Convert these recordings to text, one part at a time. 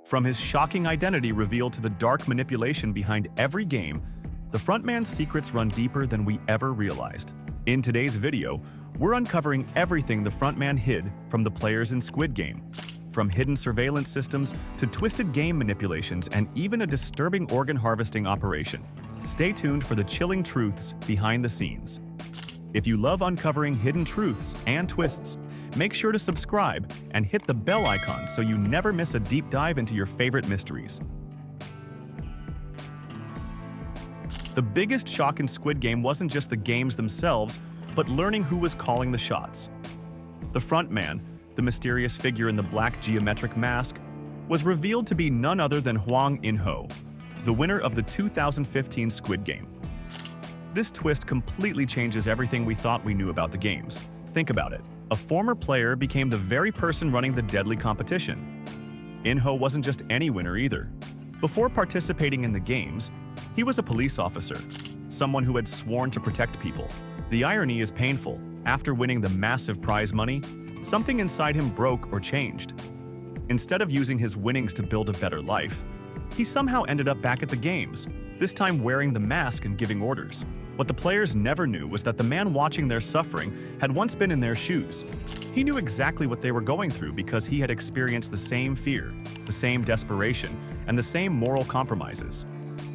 From his shocking identity revealed to the dark manipulation behind every game, the frontman's secrets run deeper than we ever realized. In today's video, we're uncovering everything the frontman hid from the players in Squid Game. From hidden surveillance systems to twisted game manipulations and even a disturbing organ harvesting operation. Stay tuned for the chilling truths behind the scenes. If you love uncovering hidden truths and twists, make sure to subscribe and hit the bell icon so you never miss a deep dive into your favorite mysteries. The biggest shock in Squid Game wasn't just the games themselves, but learning who was calling the shots. The frontman, the mysterious figure in the black geometric mask, was revealed to be none other than Hwang In-ho, the winner of the 2015 Squid Game. This twist completely changes everything we thought we knew about the games. Think about it. A former player became the very person running the deadly competition. In-ho wasn't just any winner either. Before participating in the games, he was a police officer, someone who had sworn to protect people. The irony is painful. After winning the massive prize money, something inside him broke or changed. Instead of using his winnings to build a better life, he somehow ended up back at the games, this time wearing the mask and giving orders. What the players never knew was that the man watching their suffering had once been in their shoes. He knew exactly what they were going through because he had experienced the same fear, the same desperation, and the same moral compromises.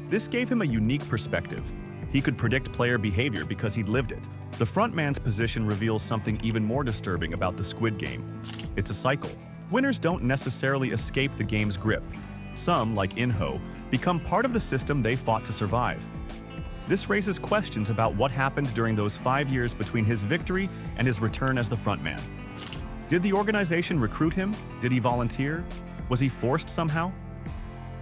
This gave him a unique perspective. He could predict player behavior because he'd lived it. The frontman's position reveals something even more disturbing about the Squid Game. It's a cycle. Winners don't necessarily escape the game's grip. Some, like In-ho, become part of the system they fought to survive. This raises questions about what happened during those 5 years between his victory and his return as the frontman. Did the organization recruit him? Did he volunteer? Was he forced somehow?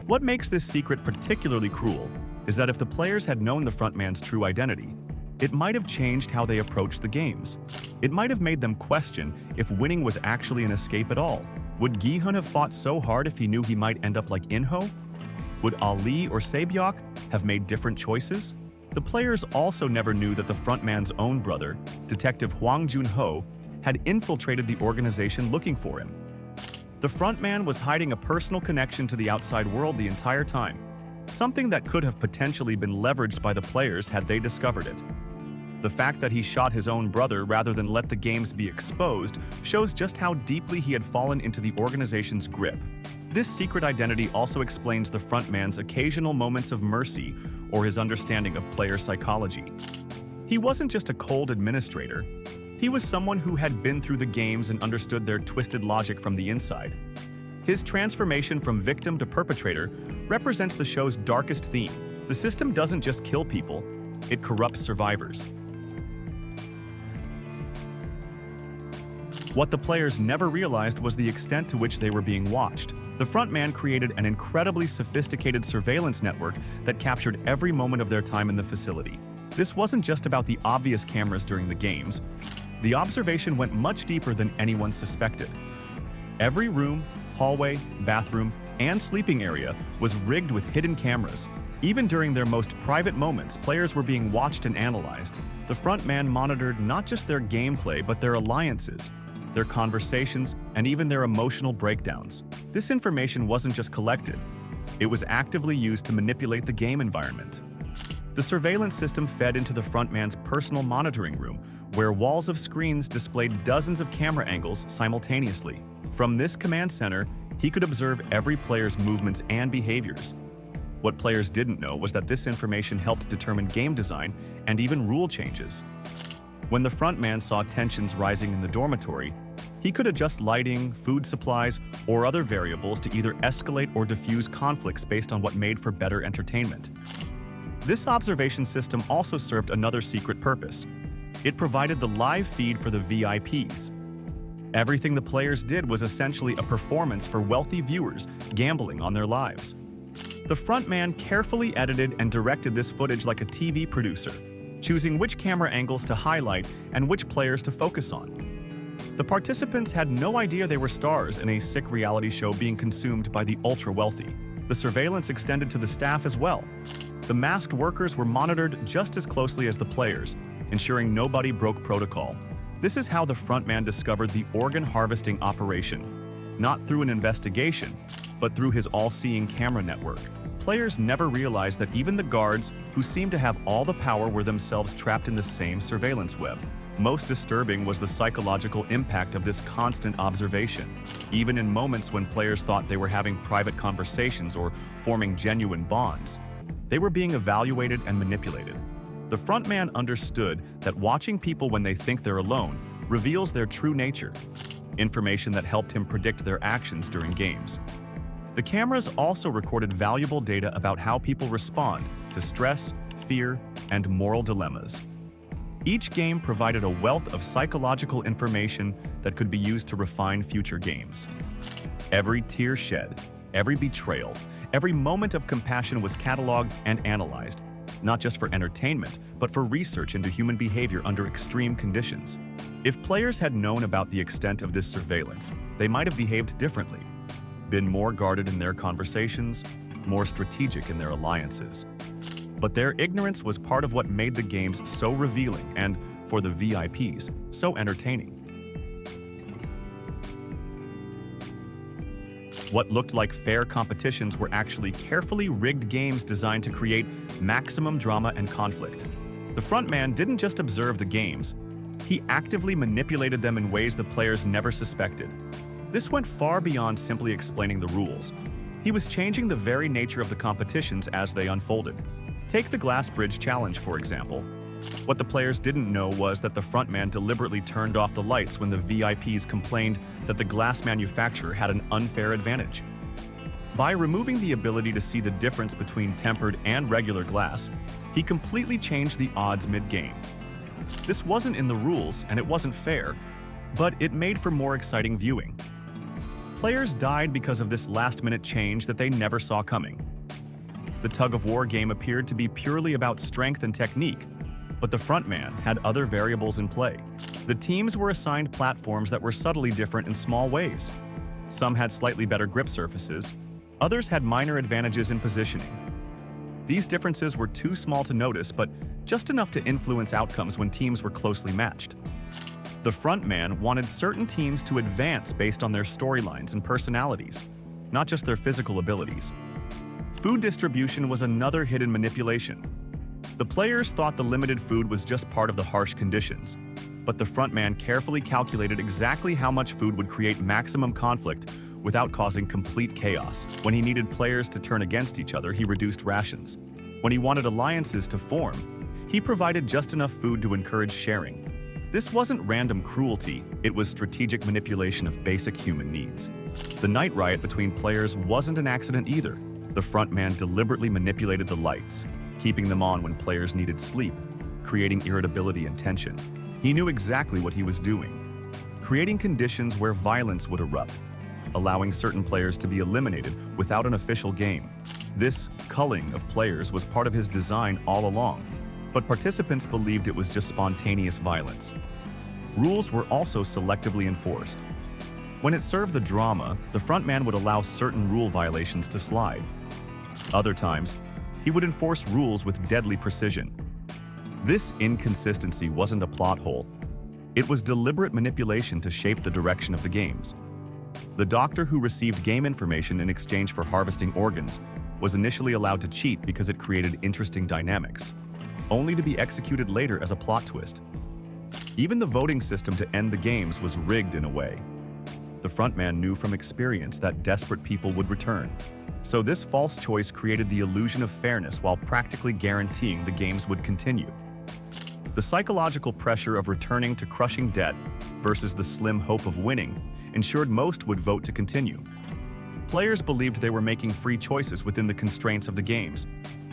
What makes this secret particularly cruel is that if the players had known the frontman's true identity, it might have changed how they approached the games. It might have made them question if winning was actually an escape at all. Would Gi-hun have fought so hard if he knew he might end up like In-ho? Would Ali or Sae-byok have made different choices? The players also never knew that the frontman's own brother, Detective Hwang Jun-ho, had infiltrated the organization looking for him. The frontman was hiding a personal connection to the outside world the entire time, something that could have potentially been leveraged by the players had they discovered it. The fact that he shot his own brother rather than let the games be exposed shows just how deeply he had fallen into the organization's grip. This secret identity also explains the frontman's occasional moments of mercy or his understanding of player psychology. He wasn't just a cold administrator. He was someone who had been through the games and understood their twisted logic from the inside. His transformation from victim to perpetrator represents the show's darkest theme. The system doesn't just kill people, it corrupts survivors. What the players never realized was the extent to which they were being watched. The frontman created an incredibly sophisticated surveillance network that captured every moment of their time in the facility. This wasn't just about the obvious cameras during the games. The observation went much deeper than anyone suspected. Every room, hallway, bathroom, and sleeping area was rigged with hidden cameras. Even during their most private moments, players were being watched and analyzed. The frontman monitored not just their gameplay, but their alliances, their conversations, and even their emotional breakdowns. This information wasn't just collected, it was actively used to manipulate the game environment. The surveillance system fed into the frontman's personal monitoring room, where walls of screens displayed dozens of camera angles simultaneously. From this command center, he could observe every player's movements and behaviors. What players didn't know was that this information helped determine game design and even rule changes. When the frontman saw tensions rising in the dormitory, he could adjust lighting, food supplies, or other variables to either escalate or diffuse conflicts based on what made for better entertainment. This observation system also served another secret purpose. It provided the live feed for the VIPs. Everything the players did was essentially a performance for wealthy viewers gambling on their lives. The frontman carefully edited and directed this footage like a TV producer, choosing which camera angles to highlight and which players to focus on. The participants had no idea they were stars in a sick reality show being consumed by the ultra-wealthy. The surveillance extended to the staff as well. The masked workers were monitored just as closely as the players, ensuring nobody broke protocol. This is how the frontman discovered the organ harvesting operation, not through an investigation, but through his all-seeing camera network. Players never realized that even the guards, who seemed to have all the power, were themselves trapped in the same surveillance web. Most disturbing was the psychological impact of this constant observation. Even in moments when players thought they were having private conversations or forming genuine bonds, they were being evaluated and manipulated. The frontman understood that watching people when they think they're alone reveals their true nature, information that helped him predict their actions during games. The cameras also recorded valuable data about how people respond to stress, fear, and moral dilemmas. Each game provided a wealth of psychological information that could be used to refine future games. Every tear shed, every betrayal, every moment of compassion was cataloged and analyzed, not just for entertainment, but for research into human behavior under extreme conditions. If players had known about the extent of this surveillance, they might have behaved differently, been more guarded in their conversations, more strategic in their alliances. But their ignorance was part of what made the games so revealing and, for the VIPs, so entertaining. What looked like fair competitions were actually carefully rigged games designed to create maximum drama and conflict. The frontman didn't just observe the games, he actively manipulated them in ways the players never suspected. This went far beyond simply explaining the rules. He was changing the very nature of the competitions as they unfolded. Take the Glass Bridge Challenge, for example. What the players didn't know was that the frontman deliberately turned off the lights when the VIPs complained that the glass manufacturer had an unfair advantage. By removing the ability to see the difference between tempered and regular glass, he completely changed the odds mid-game. This wasn't in the rules and it wasn't fair, but it made for more exciting viewing. Players died because of this last-minute change that they never saw coming. The tug-of-war game appeared to be purely about strength and technique, but the frontman had other variables in play. The teams were assigned platforms that were subtly different in small ways. Some had slightly better grip surfaces, others had minor advantages in positioning. These differences were too small to notice, but just enough to influence outcomes when teams were closely matched. The frontman wanted certain teams to advance based on their storylines and personalities, not just their physical abilities. Food distribution was another hidden manipulation. The players thought the limited food was just part of the harsh conditions, but the frontman carefully calculated exactly how much food would create maximum conflict without causing complete chaos. When he needed players to turn against each other, he reduced rations. When he wanted alliances to form, he provided just enough food to encourage sharing. This wasn't random cruelty, it was strategic manipulation of basic human needs. The night riot between players wasn't an accident either. The frontman deliberately manipulated the lights, keeping them on when players needed sleep, creating irritability and tension. He knew exactly what he was doing, creating conditions where violence would erupt, allowing certain players to be eliminated without an official game. This culling of players was part of his design all along, but participants believed it was just spontaneous violence. Rules were also selectively enforced. When it served the drama, the frontman would allow certain rule violations to slide. Other times, he would enforce rules with deadly precision. This inconsistency wasn't a plot hole. It was deliberate manipulation to shape the direction of the games. The doctor who received game information in exchange for harvesting organs was initially allowed to cheat because it created interesting dynamics, only to be executed later as a plot twist. Even the voting system to end the games was rigged in a way. The frontman knew from experience that desperate people would return, so this false choice created the illusion of fairness while practically guaranteeing the games would continue. The psychological pressure of returning to crushing debt versus the slim hope of winning ensured most would vote to continue. Players believed they were making free choices within the constraints of the games,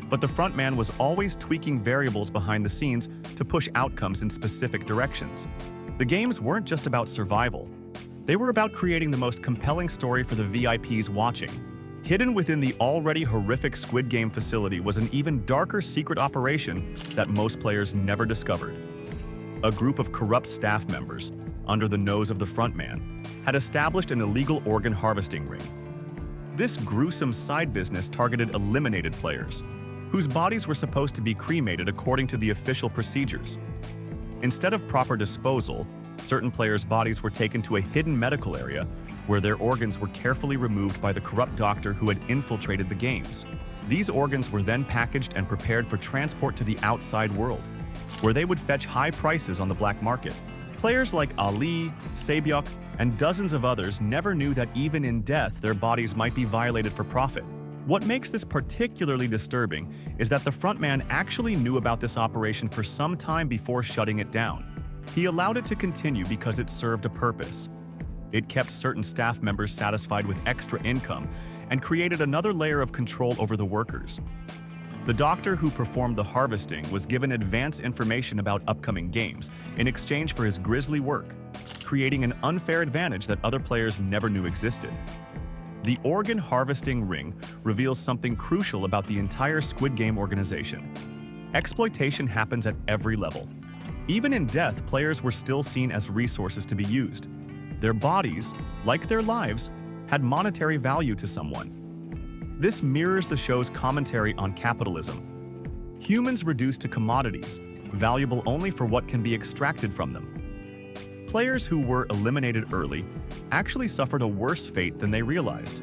but the frontman was always tweaking variables behind the scenes to push outcomes in specific directions. The games weren't just about survival. They were about creating the most compelling story for the VIPs watching. Hidden within the already horrific Squid Game facility was an even darker secret operation that most players never discovered. A group of corrupt staff members, under the nose of the frontman, had established an illegal organ harvesting ring. This gruesome side business targeted eliminated players, whose bodies were supposed to be cremated according to the official procedures. Instead of proper disposal, Certain players' bodies were taken to a hidden medical area where their organs were carefully removed by the corrupt doctor who had infiltrated the games. These organs were then packaged and prepared for transport to the outside world, where they would fetch high prices on the black market. Players like Ali, Sabyok, and dozens of others never knew that even in death their bodies might be violated for profit. What makes this particularly disturbing is that the frontman actually knew about this operation for some time before shutting it down. He allowed it to continue because it served a purpose. It kept certain staff members satisfied with extra income and created another layer of control over the workers. The doctor who performed the harvesting was given advance information about upcoming games in exchange for his grisly work, creating an unfair advantage that other players never knew existed. The organ harvesting ring reveals something crucial about the entire Squid Game organization. Exploitation happens at every level. Even in death, players were still seen as resources to be used. Their bodies, like their lives, had monetary value to someone. This mirrors the show's commentary on capitalism. Humans reduced to commodities, valuable only for what can be extracted from them. Players who were eliminated early actually suffered a worse fate than they realized.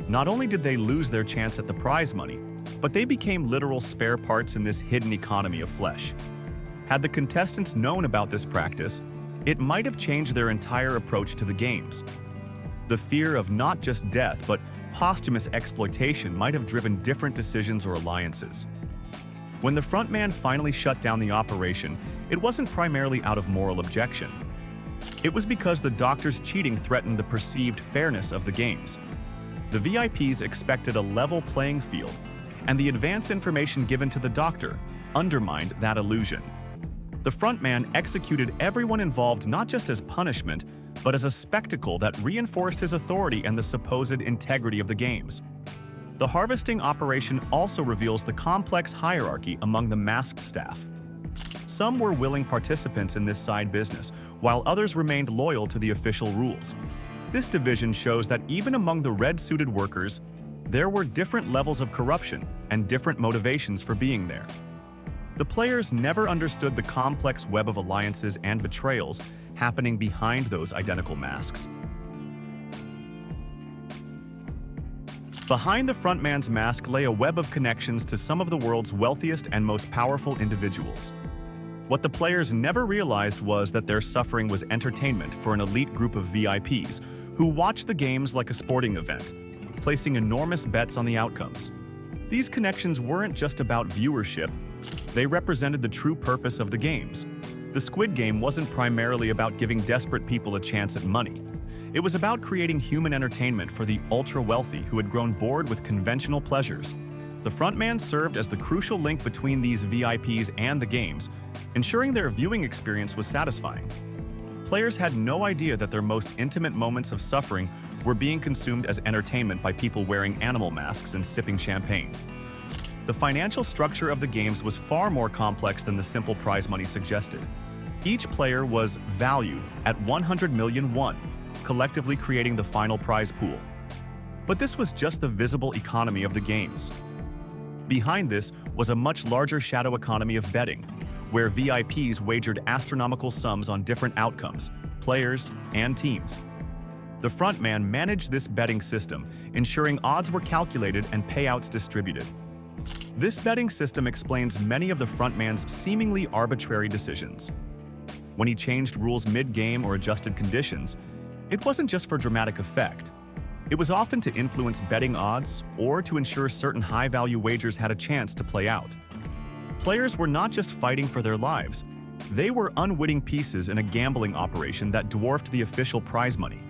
Not only did they lose their chance at the prize money, but they became literal spare parts in this hidden economy of flesh. Had the contestants known about this practice, it might have changed their entire approach to the games. The fear of not just death, but posthumous exploitation might have driven different decisions or alliances. When the frontman finally shut down the operation, it wasn't primarily out of moral objection. It was because the doctor's cheating threatened the perceived fairness of the games. The VIPs expected a level playing field, and the advance information given to the doctor undermined that illusion. The frontman executed everyone involved not just as punishment, but as a spectacle that reinforced his authority and the supposed integrity of the games. The harvesting operation also reveals the complex hierarchy among the masked staff. Some were willing participants in this side business, while others remained loyal to the official rules. This division shows that even among the red-suited workers, there were different levels of corruption and different motivations for being there. The players never understood the complex web of alliances and betrayals happening behind those identical masks. Behind the frontman's mask lay a web of connections to some of the world's wealthiest and most powerful individuals. What the players never realized was that their suffering was entertainment for an elite group of VIPs who watched the games like a sporting event, placing enormous bets on the outcomes. These connections weren't just about viewership, they represented the true purpose of the games. The Squid Game wasn't primarily about giving desperate people a chance at money. It was about creating human entertainment for the ultra-wealthy who had grown bored with conventional pleasures. The frontman served as the crucial link between these VIPs and the games, ensuring their viewing experience was satisfying. Players had no idea that their most intimate moments of suffering were being consumed as entertainment by people wearing animal masks and sipping champagne. The financial structure of the games was far more complex than the simple prize money suggested. Each player was valued at 100 million won, collectively creating the final prize pool. But this was just the visible economy of the games. Behind this was a much larger shadow economy of betting, where VIPs wagered astronomical sums on different outcomes, players, and teams. The frontman managed this betting system, ensuring odds were calculated and payouts distributed. This betting system explains many of the frontman's seemingly arbitrary decisions. When he changed rules mid-game or adjusted conditions, it wasn't just for dramatic effect. It was often to influence betting odds or to ensure certain high-value wagers had a chance to play out. Players were not just fighting for their lives, they were unwitting pieces in a gambling operation that dwarfed the official prize money.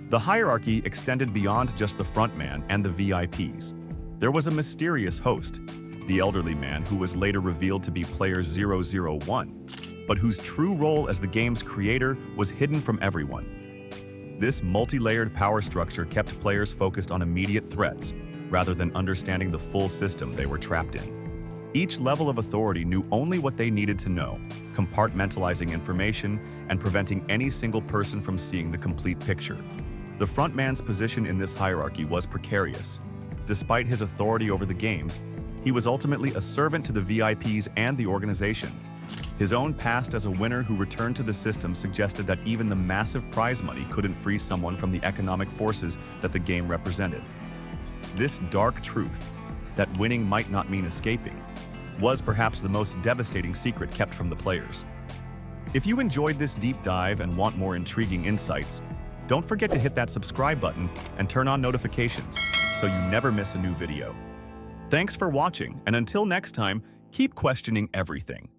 The hierarchy extended beyond just the frontman and the VIPs. There was a mysterious host, the elderly man who was later revealed to be player 001, but whose true role as the game's creator was hidden from everyone. This multi-layered power structure kept players focused on immediate threats, rather than understanding the full system they were trapped in. Each level of authority knew only what they needed to know, compartmentalizing information and preventing any single person from seeing the complete picture. The frontman's position in this hierarchy was precarious. Despite his authority over the games, he was ultimately a servant to the VIPs and the organization. His own past as a winner who returned to the system suggested that even the massive prize money couldn't free someone from the economic forces that the game represented. This dark truth, that winning might not mean escaping, was perhaps the most devastating secret kept from the players. If you enjoyed this deep dive and want more intriguing insights, don't forget to hit that subscribe button and turn on notifications so you never miss a new video. Thanks for watching, and until next time, keep questioning everything.